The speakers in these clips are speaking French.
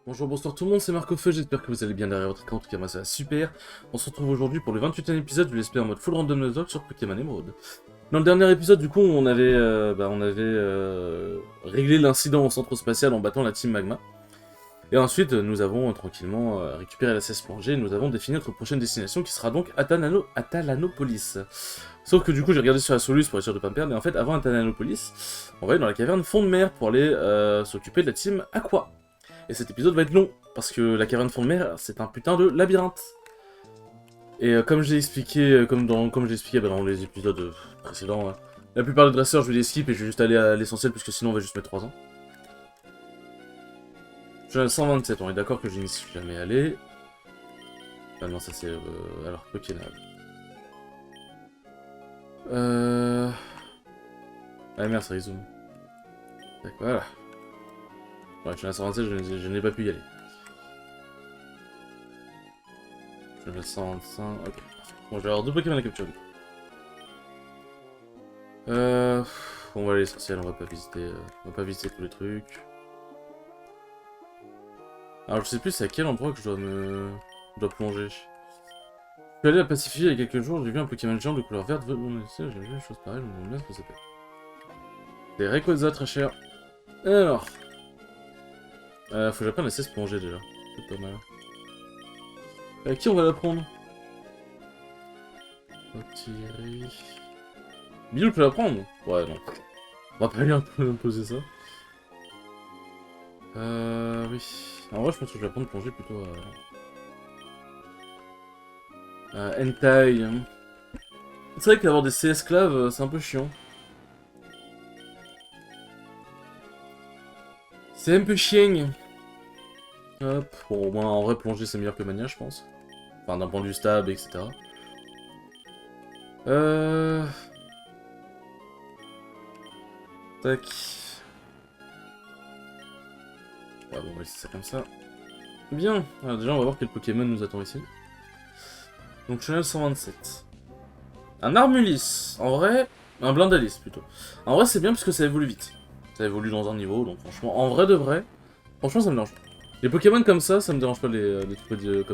Bonjour, bonsoir tout le monde, c'est Marco Feu, j'espère que vous allez bien derrière votre écran, en tout cas moi ça va super. On se retrouve aujourd'hui pour le 28e épisode, je l'espère en mode full random dog sur Pokémon Emerald. Dans le dernier épisode du coup on avait, réglé l'incident au centre spatial en battant la team Magma. Et ensuite nous avons tranquillement récupéré la cesse plongée et nous avons défini notre prochaine destination qui sera donc Atalanopolis. Sauf que du coup j'ai regardé sur la Solus pour être sûr de pas me perdre, et en fait avant Atalanopolis, on va aller dans la caverne fond de mer pour aller s'occuper de la team Aqua. Et cet épisode va être long, parce que la caverne fond de mer, c'est un putain de labyrinthe. Et comme j'ai expliqué, dans les épisodes précédents, la plupart des dresseurs, je vais les skip et je vais juste aller à l'essentiel, puisque sinon on va juste mettre 3 ans. Je suis à 127, on est d'accord que je n'y suis jamais allé. Ah non, ça c'est... alors, Pokénal. Ah merde, ça résume. D'accord, voilà. Ouais, je suis à 127, je n'ai pas pu y aller. Je vais à 125, ok. Bon, je vais avoir 2 Pokémon à capturer. On va aller à l'essentiel, on va pas visiter tous les trucs. Alors je sais plus c'est à quel endroit que je dois plonger. Je suis allé à Pacifie il y a quelques jours, j'ai vu un Pokémon géant de couleur verte, j'ai vu une chose pareille, je me demande bien ce que c'était. Des Rayquaza très cher. Alors... faut que j'apprenne à cesse plonger déjà, c'est pas mal. À qui on va l'apprendre? Retirer... Bilou peut l'apprendre? Ouais, non. On va pas lui imposer ça. Oui. En vrai, je pense que je vais apprendre à plonger plutôt à Hentai. Hein. C'est vrai qu'avoir des C-esclaves, c'est un peu chiant. C'est un peu chiant. Hop. Bon, au moins, en vrai, plonger, c'est meilleur que Mania, je pense. Enfin, d'un point de vue stab, etc. Tac. Ouais, bon, on va laisser ça comme ça. Bien. Alors, déjà, on va voir quel Pokémon nous attend ici. Donc, Channel 127. Un Armulis. En vrai, un Blindalis, plutôt. En vrai, c'est bien parce que ça évolue vite. Ça évolue dans un niveau, donc franchement, en vrai de vrai, franchement, ça me dérange pas. Les Pokémon comme ça me dérange pas les trucs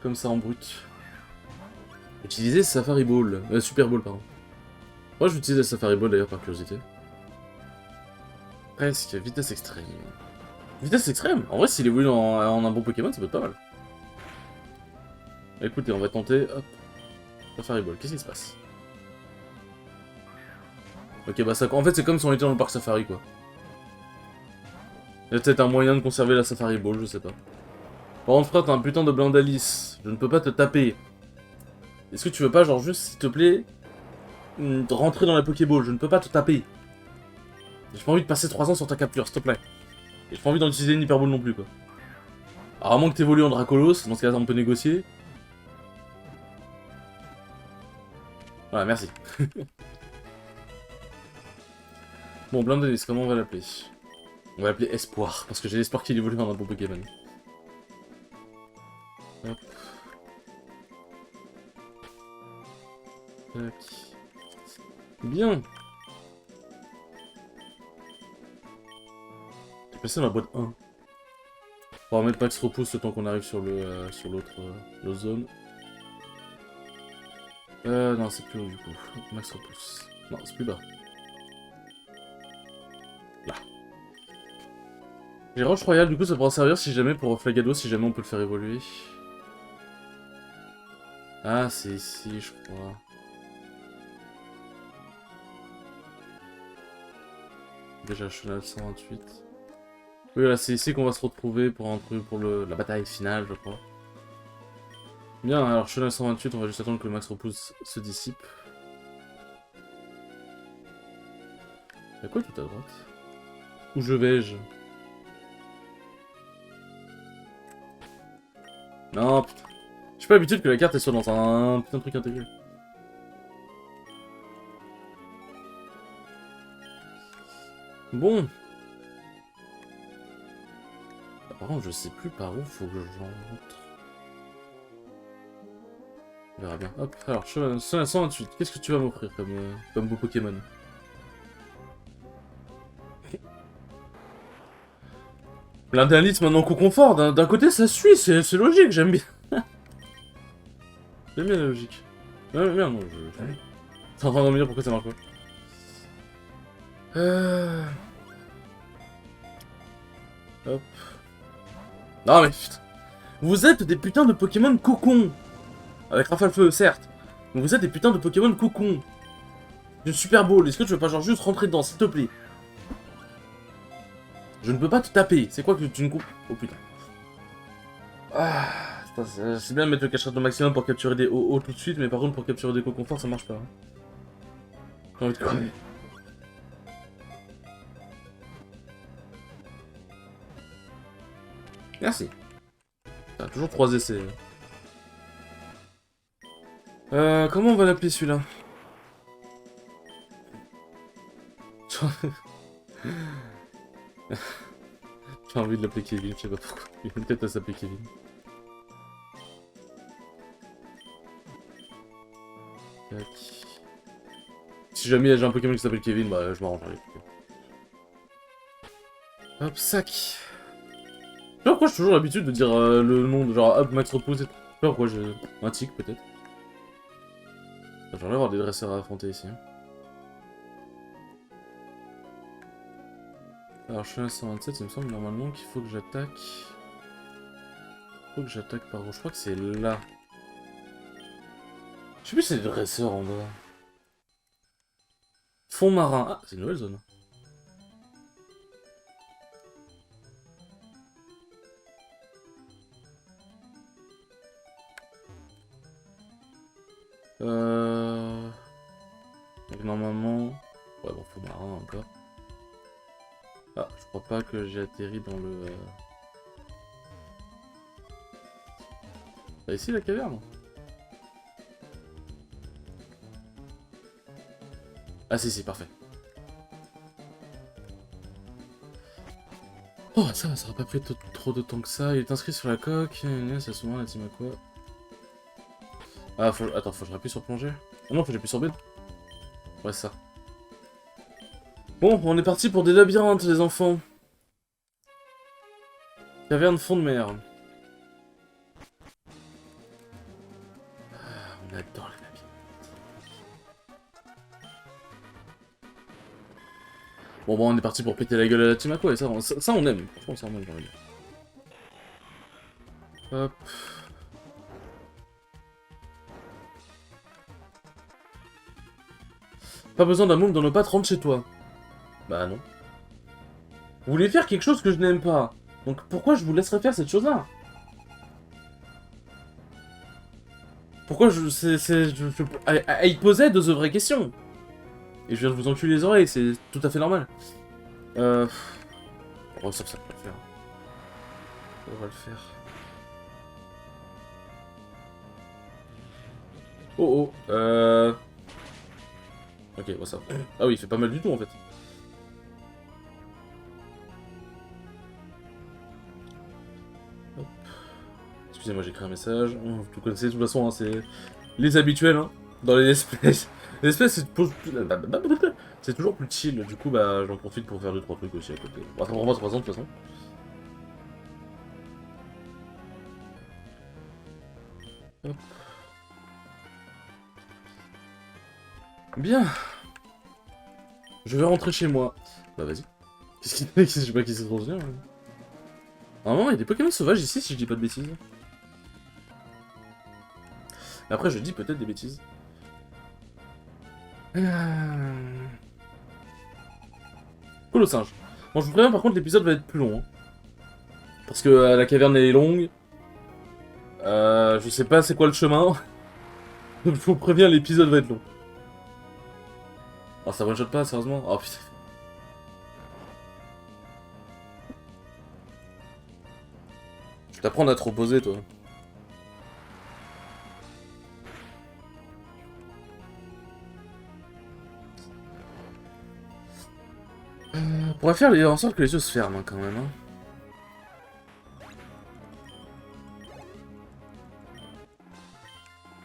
comme ça en brut. Utiliser Safari Ball, Super Ball, pardon. Moi, je vais utiliser Safari Ball d'ailleurs par curiosité. Presque, vitesse extrême. Vitesse extrême? En vrai, s'il évolue en un bon Pokémon, ça peut être pas mal. Écoutez, on va tenter. Hop. Safari Ball, qu'est-ce qui se passe? Ok, bah ça. En fait, c'est comme si on était dans le parc Safari, quoi. Il y a peut-être un moyen de conserver la Safari Ball, je sais pas. Par contre, frère, t'as un putain de Blindalis. Je ne peux pas te taper. Est-ce que tu veux pas, genre, juste, s'il te plaît, rentrer dans la Pokéball? Je ne peux pas te taper. J'ai pas envie de passer 3 ans sur ta capture, s'il te plaît. Et j'ai pas envie d'en utiliser une Hyper Ball non plus, quoi. Alors, à moins que t'évolues en Dracolos, dans ce cas-là, on peut négocier. Voilà, merci. Bon, Blindalis, comment on va l'appeler? On va l'appeler Espoir, parce que j'ai l'espoir qu'il évolue en un bon Pokémon. Hop. Tac. Bien. J'ai passé dans la boîte 1. On va mettre Max Repousse le temps qu'on arrive sur l'autre zone. Non, c'est plus haut du coup. Max Repousse. Non, c'est plus bas. Là. J'ai Roche Royale, du coup ça pourra servir si jamais pour Flagado, si jamais on peut le faire évoluer. Ah, c'est ici, je crois. Déjà, Chenal 128. Oui, voilà, c'est ici qu'on va se retrouver pour la bataille finale, je crois. Bien, alors Chenal 128, on va juste attendre que le Max Repousse se dissipe. Y'a quoi tout à droite? Où je vais-je? Non, putain. J'ai pas l'habitude que la carte soit dans un putain de truc intégré. Bon. Par contre, je sais plus par où faut que je rentre. On verra bien. Hop, alors, 128, qu'est-ce que tu vas m'offrir comme beau Pokémon? L'interdit maintenant qu'au confort, d'un côté ça suit, c'est logique, j'aime bien. J'aime bien la logique. Ouais, merde, non, je... T'es en train de me dire pourquoi ça marche pas. Hop. Non mais putain. Vous êtes des putains de Pokémon cocons. Avec Rafale-Feu, certes. Mais vous êtes des putains de Pokémon cocons. Une Super Bowl, est-ce que tu veux pas genre juste rentrer dedans, s'il te plaît? Je ne peux pas te taper. C'est quoi que tu me coupes? Oh putain. Ah, c'est bien de mettre le cache-rate au maximum pour capturer des OO tout de suite, mais par contre pour capturer des cocons forts ça marche pas. Hein. J'ai envie de crever. Merci. Ah, toujours 3 essais. Comment on va l'appeler celui-là? J'ai envie de l'appeler Kevin, je sais pas pourquoi. Il a une tête à s'appeler Kevin. Tac. Si jamais j'ai un Pokémon qui s'appelle Kevin, bah je m'arrange avec. Hop, sac. Je sais pas pourquoi j'ai toujours l'habitude de dire le nom de genre hop, Max Repose et tout. Je sais pas pourquoi j'ai un tic peut-être. J'aimerais avoir des dresseurs à affronter ici. Hein. Alors je suis à 127, il me semble normalement qu'il faut que j'attaque. Faut que j'attaque par où? Je crois que c'est là. Je sais plus si c'est des dresseurs en bas. Fond marin. Ah, c'est une nouvelle zone. Donc normalement... Ouais bon, fond marin encore. Ah, je crois pas que j'ai atterri dans le... Ah, ici la caverne. Ah si, parfait. Oh, ça va pas pris trop de temps que ça. Il est inscrit sur la coque. C'est souvent la team à quoi? Ah, attends, faut que je rappuie sur plonger? Ah non, faut que j'appuie sur B. Ouais, ça. Bon, on est parti pour des labyrinthes, les enfants. Caverne fond de mer. Ah, on adore les labyrinthes. Bon, on est parti pour péter la gueule à la team à quoi, et ça on aime. Franchement, ça on aime, j'ai envie de dire. Hop. Pas besoin d'un môme dans nos pattes, rentre chez toi. Bah non. Vous voulez faire quelque chose que je n'aime pas. Donc pourquoi je vous laisserais faire cette chose-là? Pourquoi I posais de vraies questions. Et je viens de vous enculer les oreilles, c'est tout à fait normal. On va ça, on va le faire. On va le faire. Oh oh, Ok, bon ça. Ah oui, il fait pas mal du tout en fait. Hop. Excusez-moi, j'ai écrit un message. Vous connaissez de toute façon, hein, c'est les habituels hein, dans les espèces. Les espèces, c'est toujours plus chill. Du coup, bah, j'en profite pour faire 2-3 trucs aussi à côté. Bon, ça prend pas 3 ans de toute façon. Hop. Bien. Je vais rentrer chez moi. Bah vas-y. Qu'est-ce qu'il fait? Je sais pas qui c'est trop bien. Normalement, il y a des Pokémon sauvages ici, si je dis pas de bêtises. Après, je dis peut-être des bêtises. Cool au singe. Bon, je vous préviens, par contre, l'épisode va être plus long. Hein. Parce que la caverne elle est longue. Je sais pas c'est quoi le chemin. Je vous préviens, l'épisode va être long. Oh, ça one-shot pas, sérieusement? Oh putain. Je vais t'apprendre à te reposer, toi. On pourrait faire en sorte que les yeux se ferment, hein, quand même. Hein.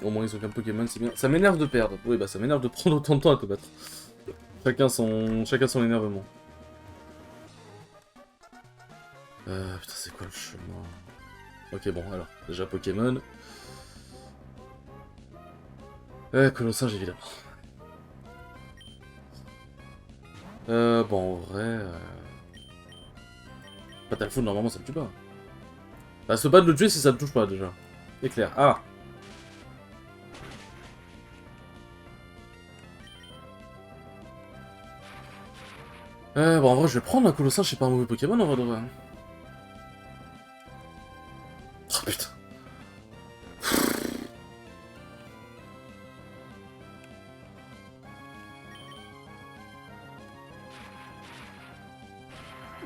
Au moins ils ont qu'un Pokémon, c'est bien. Ça m'énerve de perdre. Oui, bah ça m'énerve de prendre autant de temps à te battre. Chacun son énervement. Putain, c'est quoi le chemin? Ok, bon, alors, déjà Pokémon. Colossinge, évidemment. Bon, en vrai... Fatal Full, normalement, ça me tue pas. Bah, c'est pas de le tuer si ça me touche pas, déjà. C'est clair. Ah! Bon, en vrai, je vais prendre un Colossinge, c'est pas un mauvais Pokémon, en vrai, de vrai. Oh, putain.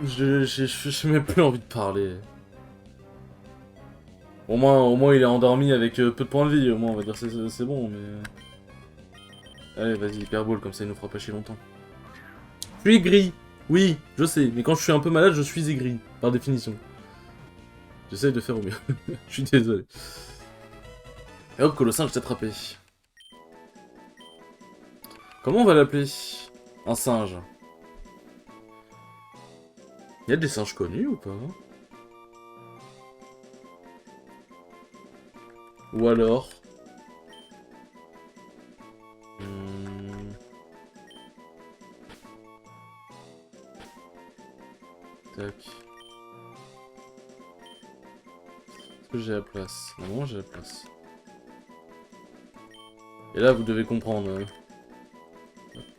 J'ai même plus envie de parler. Au moins il est endormi avec peu de points de vie, au moins on va dire c'est bon, mais... Allez, vas-y, Hyper Ball, comme ça il nous fera pas chier longtemps. Je suis aigri. Oui, je sais, mais quand je suis un peu malade, je suis aigri, par définition. J'essaye de faire au mieux. Je suis désolé. Et hop, Colossin, je t'ai attrapé. Comment on va l'appeler? Un singe. Y a des singes connus ou pas? Ou alors... Tac. Est-ce que j'ai la place? Non, j'ai la place. Et là, vous devez comprendre.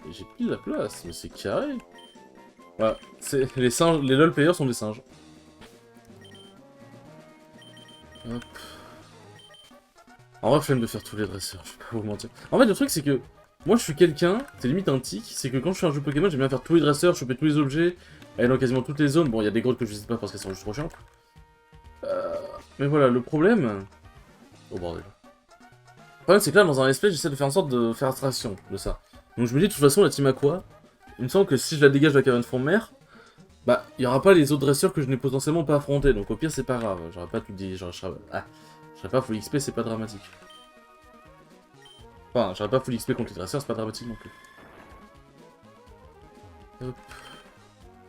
J'ai plus la place, mais c'est carré. Voilà, les singes, les LOL players sont des singes. Hop. En vrai, flemme de faire tous les dresseurs, je vais pas vous mentir. En fait, le truc, c'est que moi, je suis quelqu'un, c'est limite un tic, c'est que quand je fais un jeu Pokémon, j'aime bien faire tous les dresseurs, choper tous les objets, aller dans quasiment toutes les zones. Bon, il y a des grottes que je visite pas parce qu'elles sont juste trop chiantes. Mais voilà, le problème... Oh bordel. Le problème, c'est que là, dans un let's play, j'essaie de faire en sorte de faire abstraction de ça. Donc je me dis, de toute façon, la team Aqua, il me semble que si je la dégage de la caverne de fond de mer, bah, il y aura pas les autres dresseurs que je n'ai potentiellement pas affrontés. Donc au pire, c'est pas grave. J'aurais pas tout dit, genre, je serais pas full XP, c'est pas dramatique. Enfin, j'aurais pas full XP contre les dresseurs, c'est pas dramatique non plus. Hop.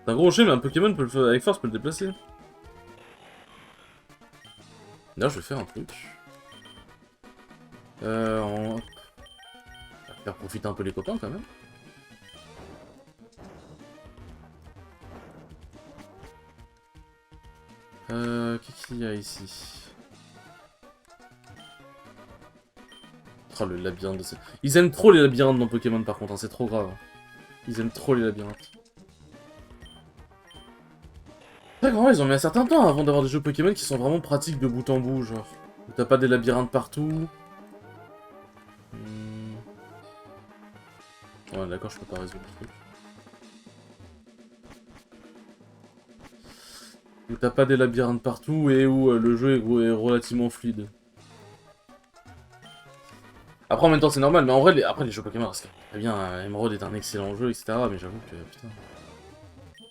C'est un gros rocher, mais un Pokémon peut avec force peut le déplacer. D'ailleurs, je vais faire un truc. On va faire profiter un peu les copains quand même. Qu'est-ce qu'il y a ici? Oh, le labyrinthe de ces... Ils aiment trop les labyrinthes dans Pokémon par contre, hein, c'est trop grave. Ils aiment trop les labyrinthes. C'est vrai, ils ont mis un certain temps avant d'avoir des jeux Pokémon qui sont vraiment pratiques de bout en bout, genre. Où t'as pas des labyrinthes partout. Ouais, d'accord, je peux pas résoudre le truc. Où t'as pas des labyrinthes partout et où le jeu est relativement fluide. Après, en même temps, c'est normal, mais en vrai, après, les jeux Pokémon, c'est très bien. Emerald est un excellent jeu, etc. Mais j'avoue que, putain,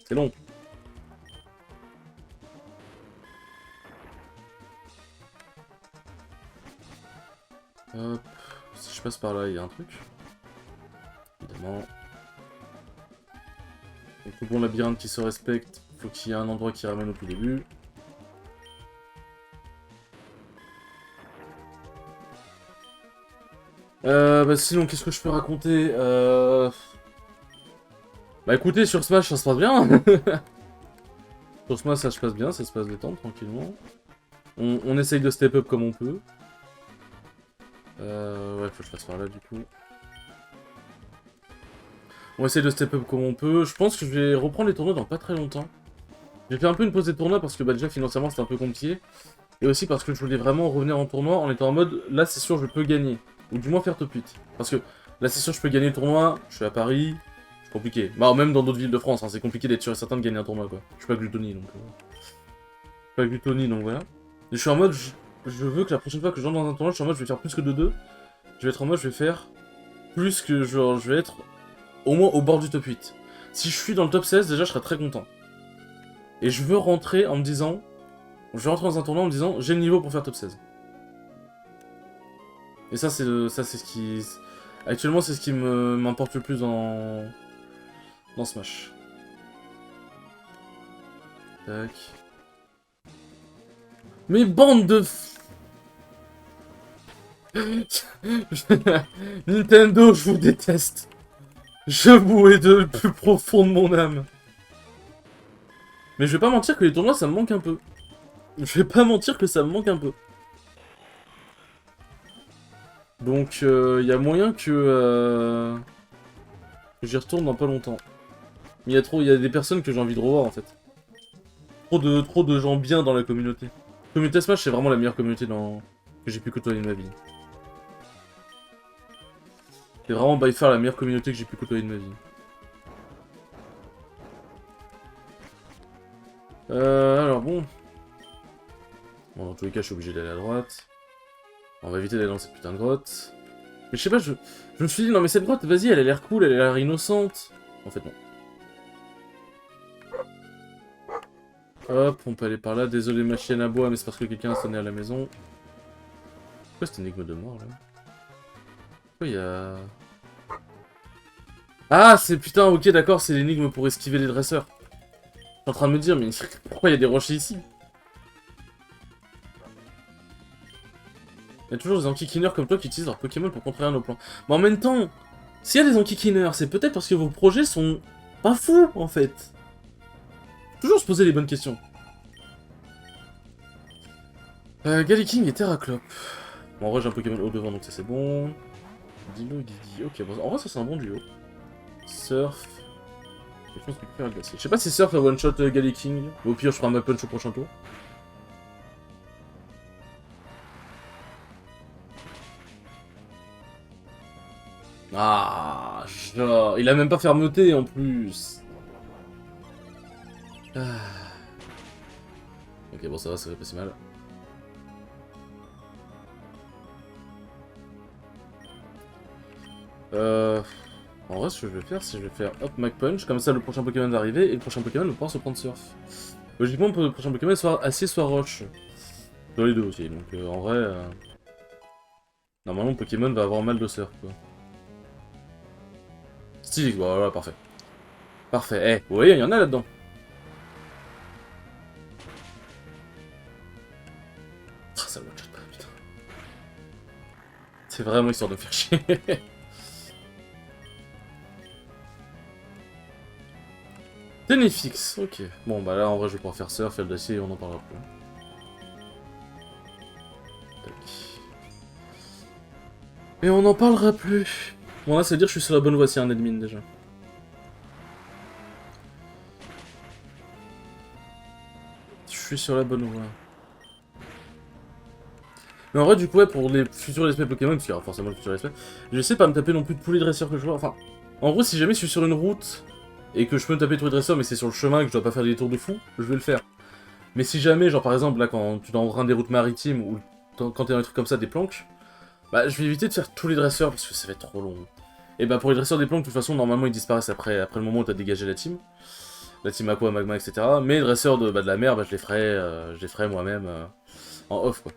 c'est long. Hop, si je passe par là, il y a un truc. Évidemment. Donc, tout bon labyrinthe qui se respecte, faut qu'il y ait un endroit qui ramène au tout début. Bah sinon, qu'est-ce que je peux raconter Bah écoutez, sur Smash, ça se passe bien. Sur Smash, ça se passe bien, ça se passe détente, tranquillement. On essaye de step up comme on peut. Ouais, faut que je passe par là, du coup. On essaye de step up comme on peut. Je pense que je vais reprendre les tournois dans pas très longtemps. J'ai fait un peu une pause des tournois parce que bah, déjà, financièrement, c'était un peu compliqué. Et aussi parce que je voulais vraiment revenir en tournoi en étant en mode, là, c'est sûr, je peux gagner. Ou du moins faire top 8. Parce que là, c'est sûr, je peux gagner le tournoi, je suis à Paris, c'est compliqué. Bah, même dans d'autres villes de France, hein, c'est compliqué d'être sûr et certain de gagner un tournoi, quoi. Je suis pas Gluttony, donc... Pas Gluttony, donc voilà. Et je suis en mode, je veux que la prochaine fois que je rentre dans un tournoi, je suis en mode, je vais faire plus que 2-2. Je vais être en mode, je vais faire plus que, genre, je vais être au moins au bord du top 8. Si je suis dans le top 16, déjà, je serai très content. Et je veux rentrer en me disant... Je vais rentrer dans un tournoi en me disant, j'ai le niveau pour faire top 16. Et ça, c'est ce qui... Actuellement, c'est ce qui m'importe le plus dans Smash. Tac. Mais bande de... Nintendo, je vous déteste. Je vous hais de le plus profond de mon âme. Mais je vais pas mentir que les tournois, ça me manque un peu. Je vais pas mentir que ça me manque un peu. Donc, y a moyen que j'y retourne dans pas longtemps. Mais y a des personnes que j'ai envie de revoir, en fait. Trop de gens bien dans la communauté. Communauté Smash, c'est vraiment la meilleure communauté que j'ai pu côtoyer de ma vie. C'est vraiment by far la meilleure communauté que j'ai pu côtoyer de ma vie. Alors bon. Bon, dans tous les cas, je suis obligé d'aller à droite. On va éviter d'aller dans cette putain de grotte. Mais je sais pas, je me suis dit, non mais cette grotte, vas-y, elle a l'air cool, elle a l'air innocente. En fait, non. Hop, on peut aller par là. Désolé ma chienne à bois, mais c'est parce que quelqu'un a sonné à la maison. Pourquoi cette énigme de mort, là? Pourquoi il y a... Ah, c'est putain, ok, d'accord, c'est l'énigme pour esquiver les dresseurs. Je suis en train de me dire, mais pourquoi il y a des rochers ici? Il y a toujours des enquiquineurs comme toi qui utilisent leurs Pokémon pour contrer nos plans. Mais en même temps, s'il y a des enquiquineurs, c'est peut-être parce que vos projets sont pas fous, en fait. Toujours se poser les bonnes questions. Galliking et Terraclop. Bon, en vrai, j'ai un Pokémon haut devant, donc ça c'est bon. Dilo, Guigui. Ok, bon, en vrai, ça c'est un bon duo. Surf. Je pense que le glacier. Je sais pas si Surf a one-shot Galliking. Ou au pire, je ferai un map punch au prochain tour. Ah, genre, il a même pas fermeté en plus. Ah. Ok, bon, ça va, ça fait pas si mal. En vrai, ce que je vais faire, c'est que je vais faire hop, Mac Punch, comme ça le prochain Pokémon va arriver et le prochain Pokémon va pouvoir se prendre Surf. Logiquement, le prochain Pokémon soit Acier, soit Roche. Dans les deux aussi, donc en vrai. Normalement, Pokémon va avoir mal de Surf, quoi. Stylé, voilà, parfait. Parfait, eh, vous voyez, il y en a là-dedans. Ah, ça le one-shot pas, putain. C'est vraiment histoire de me faire chier. Ténéfix, ok. Bon, bah là, en vrai, je vais pouvoir faire Surf, faire d'acier et on en parlera plus. Tac. Et on n'en parlera plus. Bon, là, c'est à dire que je suis sur la bonne voie, c'est un admin déjà. Je suis sur la bonne voie. Mais en vrai, du coup, ouais, pour les futurs respects Pokémon, parce qu'il y aura forcément le futur respect, j'essaie de pas me taper non plus tous les dresseurs que je vois. Enfin, en gros, si jamais je suis sur une route et que je peux me taper tous les dresseurs, mais c'est sur le chemin et que je dois pas faire des tours de fou, je vais le faire. Mais si jamais, genre par exemple, là, quand tu es dans des routes maritimes ou quand t'es dans des trucs comme ça, des planques, bah je vais éviter de faire tous les dresseurs parce que ça va être trop long. Et bah pour les dresseurs des planques, de toute façon, normalement ils disparaissent après le moment où t'as dégagé la team. La team Aqua, Magma, etc. Mais les dresseurs de la mer, bah je les ferai moi-même en off, quoi.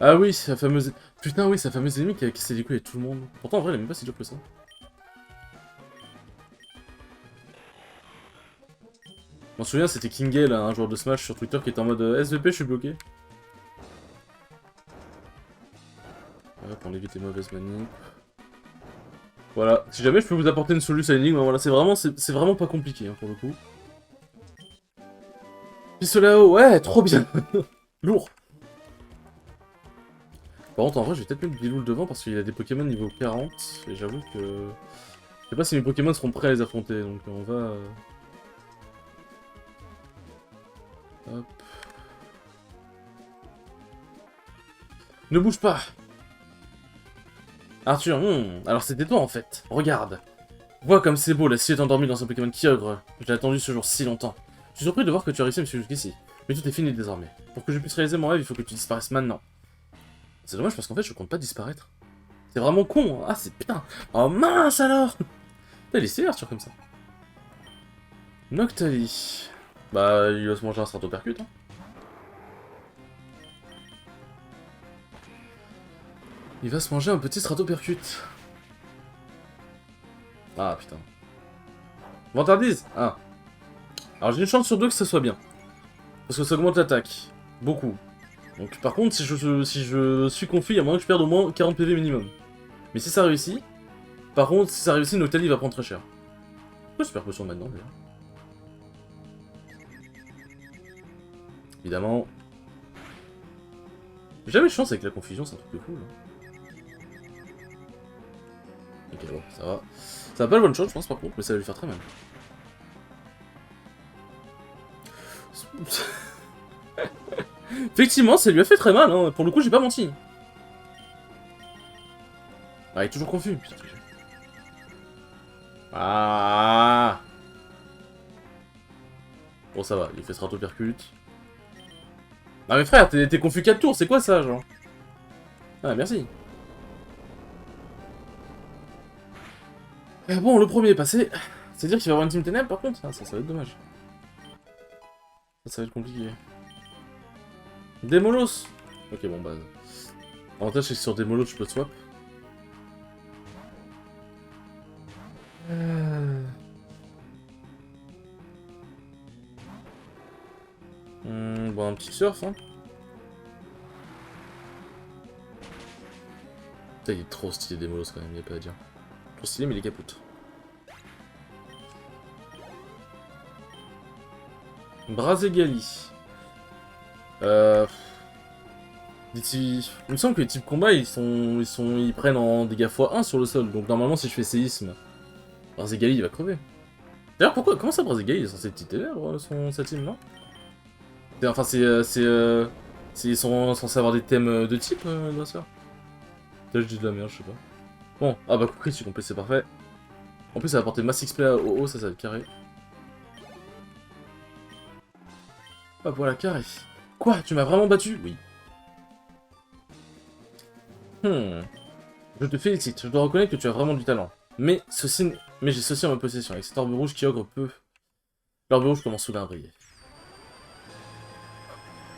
Ah oui, sa fameuse... Putain, oui, sa fameuse ennemie qui a cassé les couilles avec tout le monde. Pourtant, en vrai, elle est même pas si dure que ça. Je m'en souviens, c'était Kingale, un joueur de Smash sur Twitter qui était en mode SVP, je suis bloqué. Hop, on évite les mauvaises manies. Voilà, si jamais je peux vous apporter une solution à l'énigme, voilà, c'est vraiment pas compliqué, hein, pour le coup. Pistolet à eau, ouais, trop bien. Lourd. Par contre, en vrai, je vais peut-être mettre Biloul devant parce qu'il a des Pokémon niveau 40. Et j'avoue que... Je sais pas si mes Pokémon seront prêts à les affronter, donc on va... Hop. Ne bouge pas. Arthur, alors c'était toi en fait. Regarde. Vois comme c'est beau, la scie est endormie dans un Pokémon Kyogre. Je l'ai attendu ce jour si longtemps. Je suis surpris de voir que tu as réussi à me suivre jusqu'ici. Mais tout est fini désormais. Pour que je puisse réaliser mon rêve, il faut que tu disparaisses maintenant. C'est dommage parce qu'en fait, je compte pas disparaître. C'est vraiment con. Hein. Ah, c'est putain. Oh mince alors. Putain, il est stylé Arthur comme ça. Noctali. Bah, il va se manger un stratopercute. Hein. Il va se manger un petit stratopercute. Ah putain. Vantardise. Ah. Alors j'ai une chance sur deux que ça soit bien. Parce que ça augmente l'attaque. Beaucoup. Donc par contre, si je suis confus, il y a moyen que je perde au moins 40 PV minimum. Mais si ça réussit... Par contre, si ça réussit, Noctali va prendre très cher. Pourquoi super potion maintenant, d'ailleurs? Évidemment. J'ai jamais de chance avec la confusion, c'est un truc de fou, là. Ok, bon, ça va. Ça va pas le one shot, je pense, par contre, mais ça va lui faire très mal. Effectivement, ça lui a fait très mal, hein. Pour le coup, j'ai pas menti. Ah, il est toujours confus, putain. Ah. Bon, ça va, il fait stratopercute. Ah mais frère, t'es confus 4 tours, c'est quoi ça, genre? Ah, merci. Bon, le premier est passé. C'est-à-dire qu'il va y avoir une team ténèbres, par contre? Ah, ça va être dommage. Ça va être compliqué. Démolos. Ok, bon, bah... L'avantage, c'est que sur Démolos, je peux swap. Bon, un petit surf, hein. Putain, il est trop stylé Démolos, quand même, y'a pas à dire. Trop stylé, mais il est capote. Brazegali. Il me semble que les types combat, ils prennent en dégâts x1 sur le sol. Donc normalement, si je fais séisme, Brazegali, il va crever. D'ailleurs, pourquoi, comment ça, Brazegali, il est censé être ténèbres, sa team, non? Enfin, ils sont censés avoir des thèmes de type, Dresseur. Peut-être je dis de la merde, je sais pas. Bon, ah bah, coup critique complet, c'est parfait. En plus, ça va apporter mass XP au haut, ça va être carré. Ah, voilà, carré. Quoi? Tu m'as vraiment battu? Oui. Je te félicite, je dois reconnaître que tu as vraiment du talent. Mais j'ai ceci en ma possession. Avec cette orbe rouge qui ogre peu. L'orbe rouge commence soudain à briller.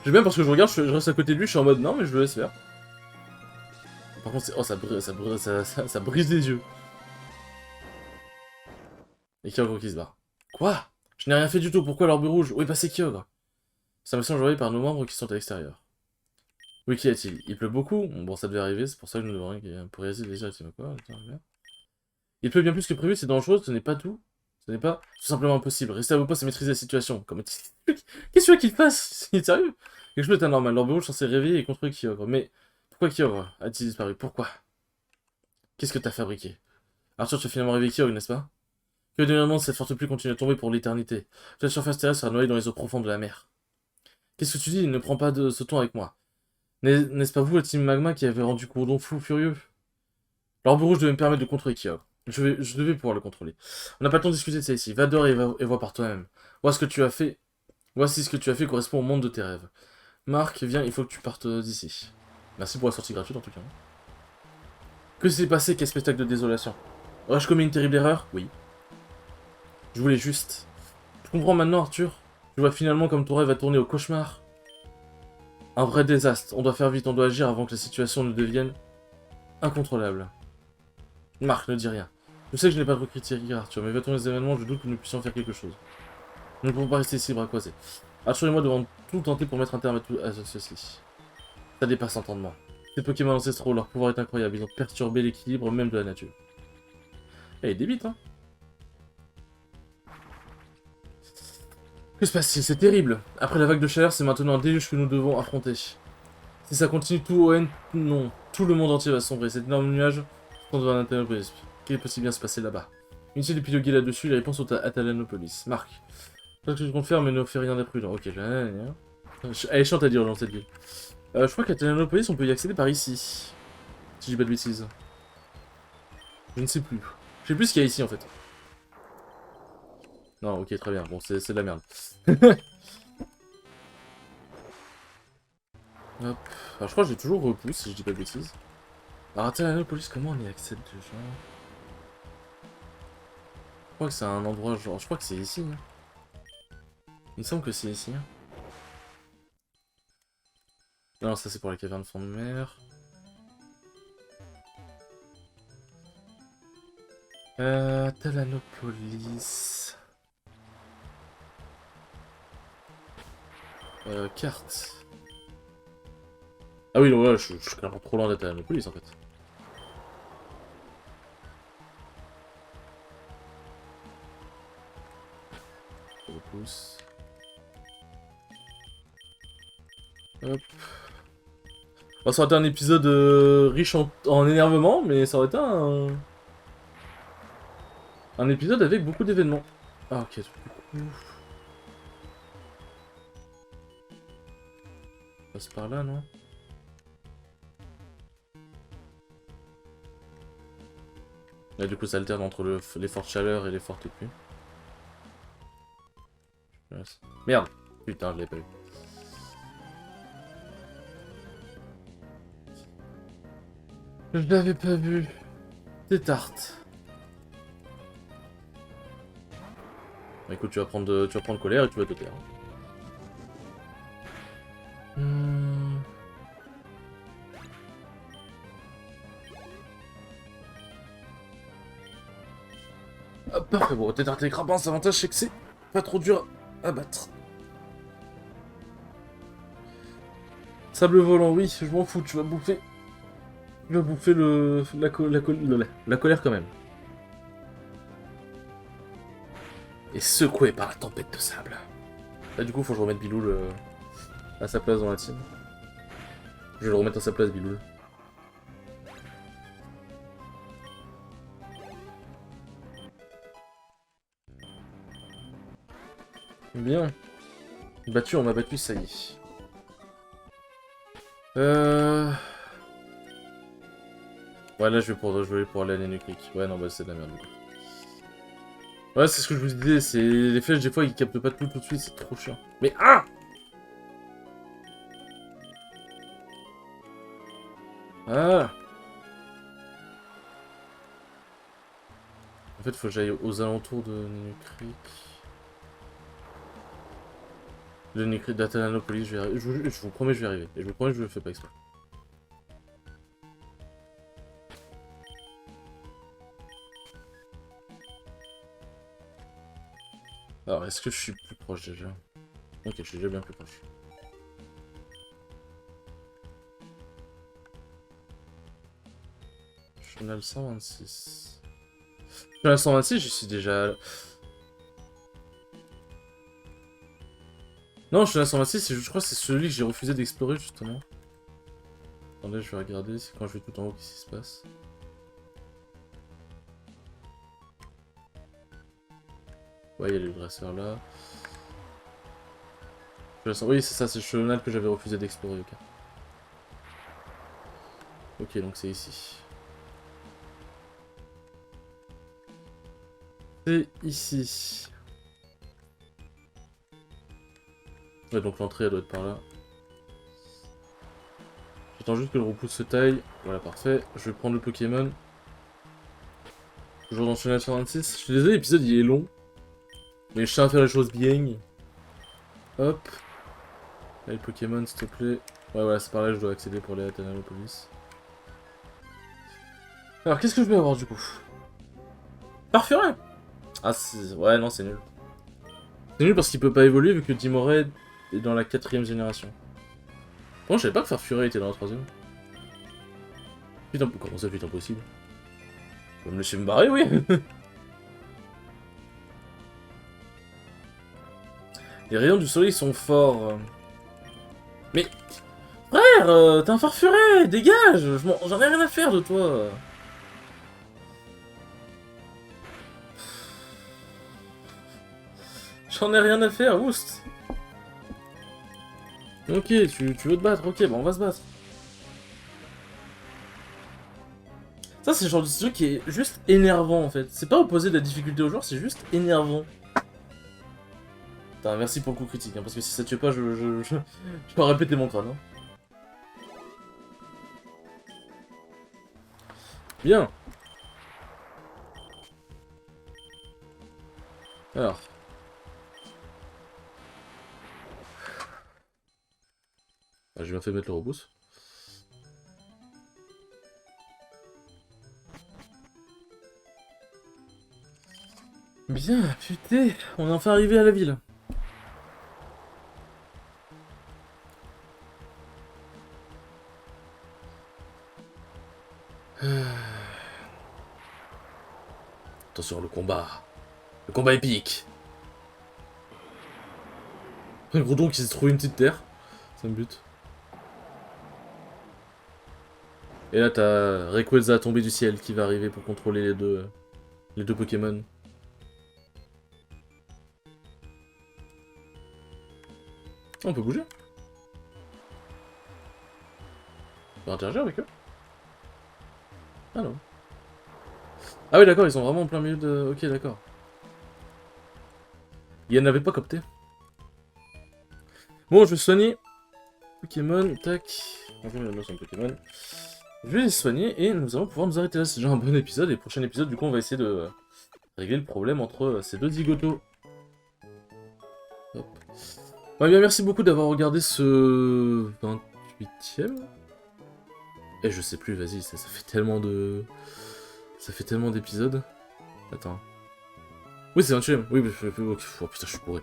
J'aime bien parce que je regarde, je reste à côté de lui, je suis en mode non, mais je le laisse faire. Par contre, oh, ça brise les yeux. Et Kyogre qui se barre. Quoi? Je n'ai rien fait du tout, pourquoi l'orbe rouge? Où est passé Kyogre? C'est un message envoyé par nos membres qui sont à l'extérieur. Oui, qu'y a-t-il? Il pleut beaucoup? Bon, ça devait arriver, c'est pour ça que je me demandais pour réaliser déjà, tu quoi? Il pleut bien plus que prévu, c'est dangereux, ce n'est pas tout. Ce n'est pas tout simplement impossible. Restez à vos postes et maîtrisez la situation. Qu'est-ce que tu veux qu'il fasse? Il est sérieux? Quelque chose est anormal. L'orbe rouge censé réveiller et contrôler Kyogre. Mais pourquoi Kyogre a-t-il disparu? Pourquoi? Qu'est-ce que t'as fabriqué? Arthur, tu as finalement réveillé Kyogre, n'est-ce pas? Que dernièrement cette forte pluie continue à tomber pour l'éternité. La surface terrestre sera noyée dans les eaux profondes de la mer. Qu'est-ce que tu dis? Ne prends pas de ce ton avec moi. N'est-ce pas vous, la team Magma, qui avez rendu Courdon fou furieux? L'orbe rouge devait me permettre de contrôler Kyogre. Je devais pouvoir le contrôler. On n'a pas le temps de discuter de ça ici. Va dehors et vois par toi-même. Voici ce que tu as fait correspond au monde de tes rêves. Marc, viens, il faut que tu partes d'ici. Merci pour la sortie gratuite en tout cas. Que s'est passé? Quel spectacle de désolation? Aurais-je commis une terrible erreur? Oui. Je voulais juste... Je comprends maintenant, Arthur. Je vois finalement comme ton rêve a tourné au cauchemar. Un vrai désastre. On doit faire vite, on doit agir avant que la situation ne devienne incontrôlable. Marc, ne dis rien. Je sais que je n'ai pas trop critiqué Arthur, mais va-t-on les événements, je doute que nous puissions faire quelque chose. Nous ne pouvons pas rester ici bras croisés. Arthur et moi devons tout tenter pour mettre un terme à ceci. Ça dépasse l'entendement. Ces Pokémon ancestraux, leur pouvoir est incroyable, ils ont perturbé l'équilibre même de la nature. Eh, il débite, hein. Que se passe-t-il? C'est terrible. Après la vague de chaleur, c'est maintenant un déluge que nous devons affronter. Si ça continue, non, tout le monde entier va sombrer. Cet énorme nuage on devant Atalanopolis. Qu'est-ce qui peut si bien se passer là-bas? Inutile d'épiloguer là-dessus, les réponses sont à Atalanopolis. Marc. C'est ce que je compte faire, mais ne fais rien d'imprudent. Ok, elle est chiante à dire dans cette ville. Je crois qu'à Atalanopolis, on peut y accéder par ici. Si je dis pas de bêtises. Je ne sais plus. Je sais plus ce qu'il y a ici en fait. Non, ok, très bien. Bon, c'est de la merde. Hop. Alors, je crois que j'ai toujours repousse si je dis pas de bêtises. Alors, Atalanopolis, comment on y accède déjà? Je crois que c'est un endroit genre. Je crois que c'est ici. Hein. Il me semble que c'est ici. Hein. Non, ça c'est pour la caverne fond de mer. Talanopolis. Carte. Ah oui, ouais, je suis clairement trop loin d'être à la police en fait. Je repousse. Hop. Bon, ça aurait été un épisode riche en énervement, mais ça aurait été un épisode avec beaucoup d'événements. Ah ok, du coup... On passe par là, non? Là, du coup, ça alterne entre les fortes chaleurs et les fortes pluies. Merde! Putain, je l'ai pas eu. Je l'avais pas vu. Des tartes. Bah, écoute, tu vas prendre colère et tu vas te taire. Hop, parfait, bon, t'es tarté crapins, l'avantage c'est que c'est pas trop dur à battre. Sable volant, oui, je m'en fous, tu vas bouffer. Tu vas bouffer la colère quand même. Et secoué par la tempête de sable. Là, du coup, faut que je remette Biloul à sa place dans la team. Je vais le remettre à sa place, Biloul. Bien. Battu, on m'a battu, ça y est. Ouais, là, je vais pour aller à l'Enucric. Ouais, non, bah, c'est de la merde, du coup. Ouais, c'est ce que je vous disais, c'est... Les flèches, des fois, ils captent pas tout de suite, c'est trop chiant. Mais, ah! Ah! En fait, faut que j'aille aux alentours de L'Enucric. L'Enucric d'Atalanopolis, je vais arriver. Je vous promets, je vais arriver. Et je vous promets, je le fais pas exprès. Alors, est-ce que je suis plus proche déjà? Ok, je suis déjà bien plus proche. Chenal 126. Chenal 126, je suis déjà... Non, Chenal 126, je crois que c'est celui que j'ai refusé d'explorer, justement. Attendez, je vais regarder, c'est quand je vais tout en haut qu'est-ce qui se passe. Ouais, il y a les dresseurs là. Oui, c'est ça, c'est le Chenal que j'avais refusé d'explorer, ok. Ok, donc c'est ici. C'est ici. Ouais, donc l'entrée, elle doit être par là. J'attends juste que le repousse se taille. Voilà, parfait. Je vais prendre le Pokémon. Toujours dans Chenal 126. Je suis désolé, l'épisode, il est long. Mais je sais à faire les choses bien. Hop. Là, le Pokémon, s'il te plaît. Ouais, voilà, c'est par là que je dois accéder pour aller à Tanalopolis. Alors, qu'est-ce que je vais avoir, du coup? Parfuret. Ah, ouais, non, c'est nul. C'est nul parce qu'il peut pas évoluer vu que Timored est dans la 4ème génération. Bon, je savais pas que Farfuret était dans la 3ème. Putain, comment ça, putain, impossible? Je vais me laisser me barrer, oui. Les rayons du soleil sont forts. Mais... Frère, t'es un Farfuret, dégage. J'en ai rien à faire de toi. J'en ai rien à faire, oust. Ok, tu veux te battre, ok, bah on va se battre. Ça, c'est le genre de jeu qui est juste énervant en fait. C'est pas opposer de la difficulté aux joueurs, c'est juste énervant. Putain, merci pour le coup critique, hein, parce que si ça tue pas, je peux répéter mon crâne. Hein. Bien. Alors. Ah, j'ai bien fait de mettre le reboost. Bien, putain, on est enfin arrivé à la ville. Attention, le combat. Le combat épique. Un gros don qui s'est trouvé une petite terre. Ça me bute. Et là, t'as Rayquaza tombé du ciel qui va arriver pour contrôler les deux Pokémon. On peut bouger. On peut interagir avec eux. Ah non. Ah oui, d'accord, ils sont vraiment en plein milieu de... Ok, d'accord. Il n'avait pas capté. Bon, je vais soigner. Pokémon, tac. Bonjour, il y en a son Pokémon. Je vais les soigner et nous allons pouvoir nous arrêter là. C'est déjà un bon épisode. Et prochain épisode, du coup, on va essayer de régler le problème entre ces deux zigotos. Hop. Bon, bien, merci beaucoup d'avoir regardé ce 28ème. Et je sais plus, vas-y, ça fait tellement de... Ça fait tellement d'épisodes. Attends. Oui, c'est 28ème. Oui, mais... Oh putain, je suis bourré.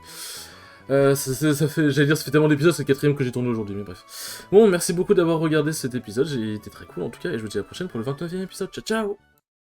Ça fait... J'allais dire, ça fait tellement d'épisodes, c'est le 4ème que j'ai tourné aujourd'hui, mais bref. Bon, merci beaucoup d'avoir regardé cet épisode, j'ai été très cool en tout cas, et je vous dis à la prochaine pour le 29ème épisode. Ciao, ciao!